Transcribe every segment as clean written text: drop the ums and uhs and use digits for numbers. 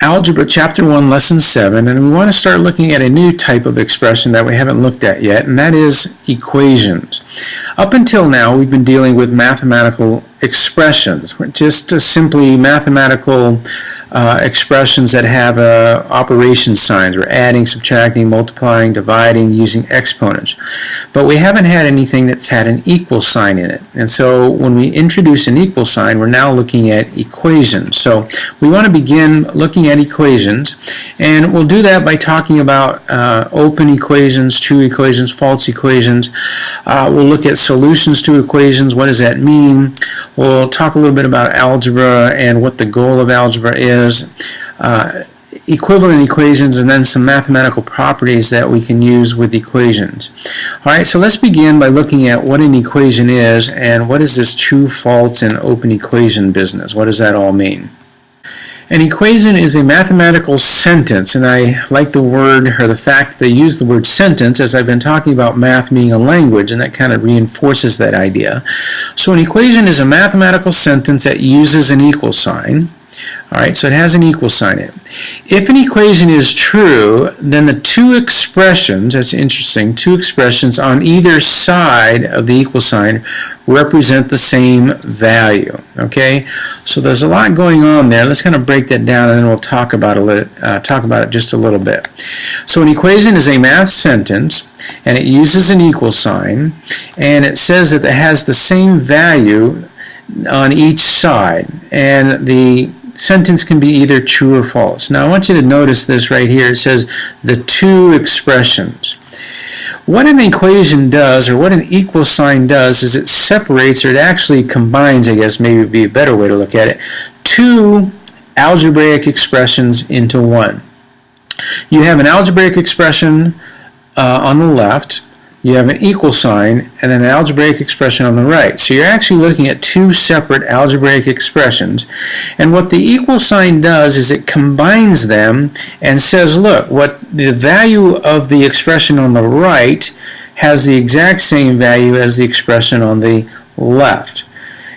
Algebra Chapter 1, Lesson 7, and we want to start looking at a new type of expression that we haven't looked at yet, and that is equations. Up until now, we've been dealing with mathematical expressions, just simply mathematical expressions that have operation signs. We're adding, subtracting, multiplying, dividing, using exponents. But we haven't had anything that's had an equal sign in it. And so when we introduce an equal sign, we're now looking at equations. So we want to begin looking at equations, and we'll do that by talking about open equations, true equations, false equations. We'll look at solutions to equations. What does that mean? We'll talk a little bit about algebra and what the goal of algebra is. Equivalent equations, and then some mathematical properties that we can use with equations. Alright, so let's begin by looking at what an equation is and what is this true, false, and open equation business. What does that all mean? An equation is a mathematical sentence, and I like the word, or the fact that they use the word sentence, as I've been talking about math being a language, and that kind of reinforces that idea. So an equation is a mathematical sentence that uses an equal sign. Alright, so it has an equal sign in it. If an equation is true, then the two expressions, that's interesting, two expressions on either side of the equal sign represent the same value. Okay, so there's a lot going on there. Let's kind of break that down, and then we'll talk about it just a little bit. So an equation is a math sentence, and it uses an equal sign, and it says that it has the same value on each side, and the sentence can be either true or false. Now I want you to notice this right here. It says the two expressions. What an equation does, or what an equal sign does, is it separates, or it actually combines, I guess maybe would be a better way to look at it, two algebraic expressions into one. You have an algebraic expression on the left, you have an equal sign, and then an algebraic expression on the right. So you're actually looking at two separate algebraic expressions. And what the equal sign does is it combines them and says, look, what the value of the expression on the right has the exact same value as the expression on the left.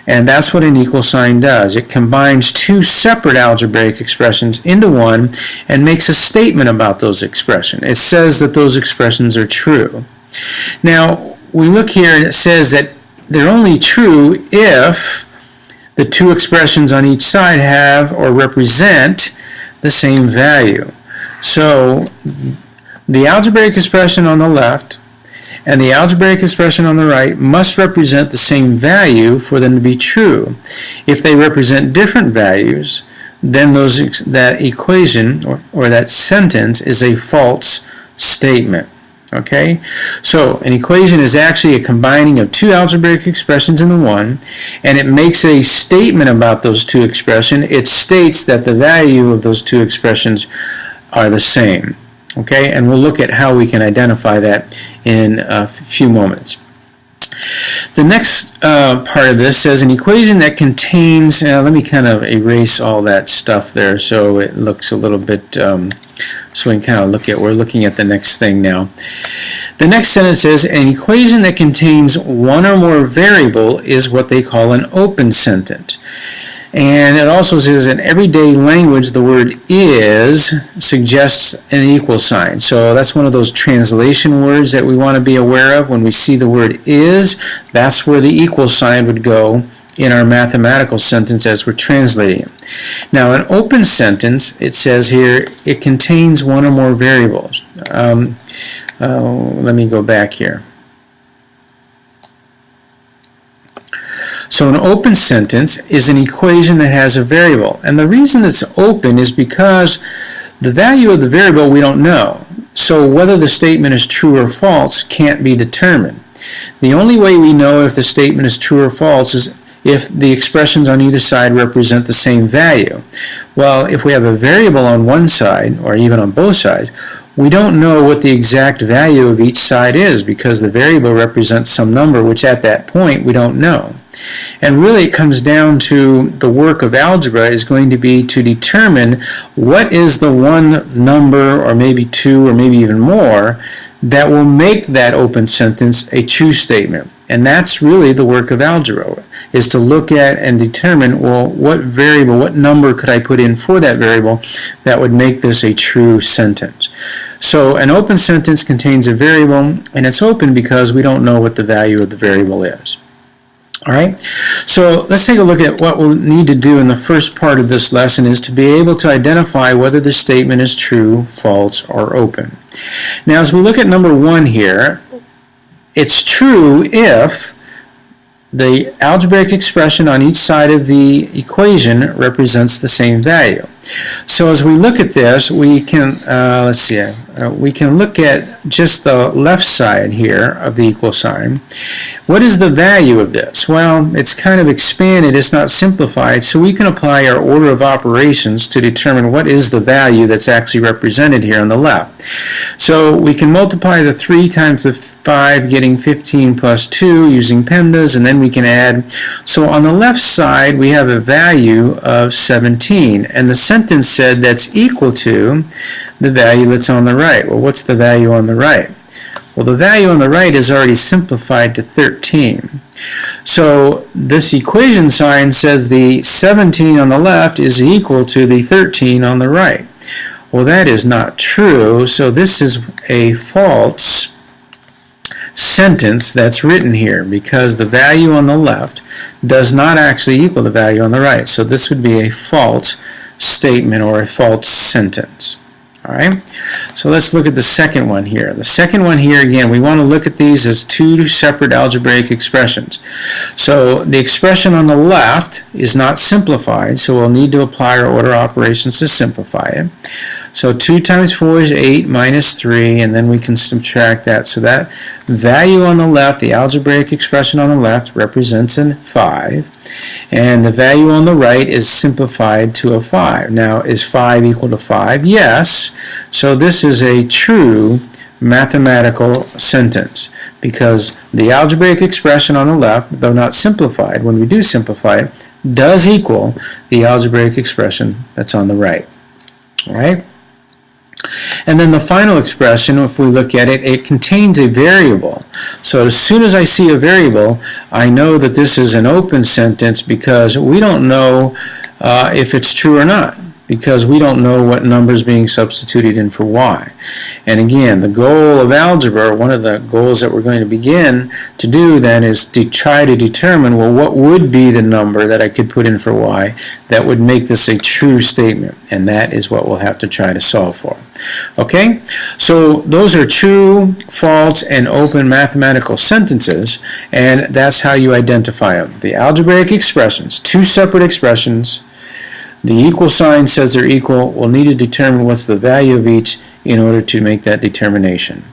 And that's what an equal sign does. It combines two separate algebraic expressions into one and makes a statement about those expressions. It says that those expressions are true. Now, we look here and it says that they're only true if the two expressions on each side have or represent the same value. So, the algebraic expression on the left and the algebraic expression on the right must represent the same value for them to be true. If they represent different values, then that equation or that sentence is a false statement. Okay, so an equation is actually a combining of two algebraic expressions into one, and it makes a statement about those two expressions. It states that the value of those two expressions are the same. Okay, and we'll look at how we can identify that in a few moments. The next part of this says an equation that contains, let me kind of erase all that stuff there so it looks a little bit, so we can kind of we're looking at the next thing now. The next sentence says an equation that contains one or more variable is what they call an open sentence. And it also says in everyday language the word is suggests an equal sign. So that's one of those translation words that we want to be aware of. When we see the word is, that's where the equal sign would go in our mathematical sentence as we're translating it. Now an open sentence, it says here, it contains one or more variables. Let me go back here. So an open sentence is an equation that has a variable. And the reason it's open is because the value of the variable we don't know. So whether the statement is true or false can't be determined. The only way we know if the statement is true or false is if the expressions on either side represent the same value. Well, if we have a variable on one side, or even on both sides, we don't know what the exact value of each side is because the variable represents some number which at that point we don't know. And really it comes down to the work of algebra is going to be to determine what is the one number, or maybe two, or maybe even more, that will make that open sentence a true statement. And that's really the work of algebra, is to look at and determine, well, what variable, what number could I put in for that variable that would make this a true sentence. So an open sentence contains a variable, and it's open because we don't know what the value of the variable is. All right, so let's take a look at what we'll need to do in the first part of this lesson is to be able to identify whether the statement is true, false, or open. Now, as we look at number 1 here, it's true if the algebraic expression on each side of the equation represents the same value. So as we look at this, we can, we can look at just the left side here of the equal sign. What is the value of this? Well, it's kind of expanded, it's not simplified, so we can apply our order of operations to determine what is the value that's actually represented here on the left. So we can multiply the 3 times the 5, getting 15 plus 2 using PEMDAS, and then we can add. So on the left side, we have a value of 17, and the sentence said that's equal to the value that's on the right. Well, what's the value on the right? Well, the value on the right is already simplified to 13. So this equation sign says the 17 on the left is equal to the 13 on the right. Well, that is not true, so this is a false sentence that's written here because the value on the left does not actually equal the value on the right. So this would be a false statement or a false sentence. All right, so let's look at the second one here. The second one here, again, we want to look at these as 2 separate algebraic expressions. So the expression on the left is not simplified, so we'll need to apply our order operations to simplify it. So 2 times 4 is 8 minus 3, and then we can subtract that. So that value on the left, the algebraic expression on the left, represents a 5. And the value on the right is simplified to a 5. Now, is 5 equal to 5? Yes. So this is a true mathematical sentence because the algebraic expression on the left, though not simplified, when we do simplify it, does equal the algebraic expression that's on the right. All right? And then the final expression, if we look at it, it contains a variable. So as soon as I see a variable, I know that this is an open sentence because we don't know if it's true or not, because we don't know what number is being substituted in for y. And again, the goal of algebra, one of the goals that we're going to begin to do then is to try to determine, well, what would be the number that I could put in for y that would make this a true statement, and that is what we'll have to try to solve for. Okay, so those are true, false, and open mathematical sentences, and that's how you identify them. The algebraic expressions, 2 separate expressions. The equal sign says they're equal. We'll need to determine what's the value of each in order to make that determination.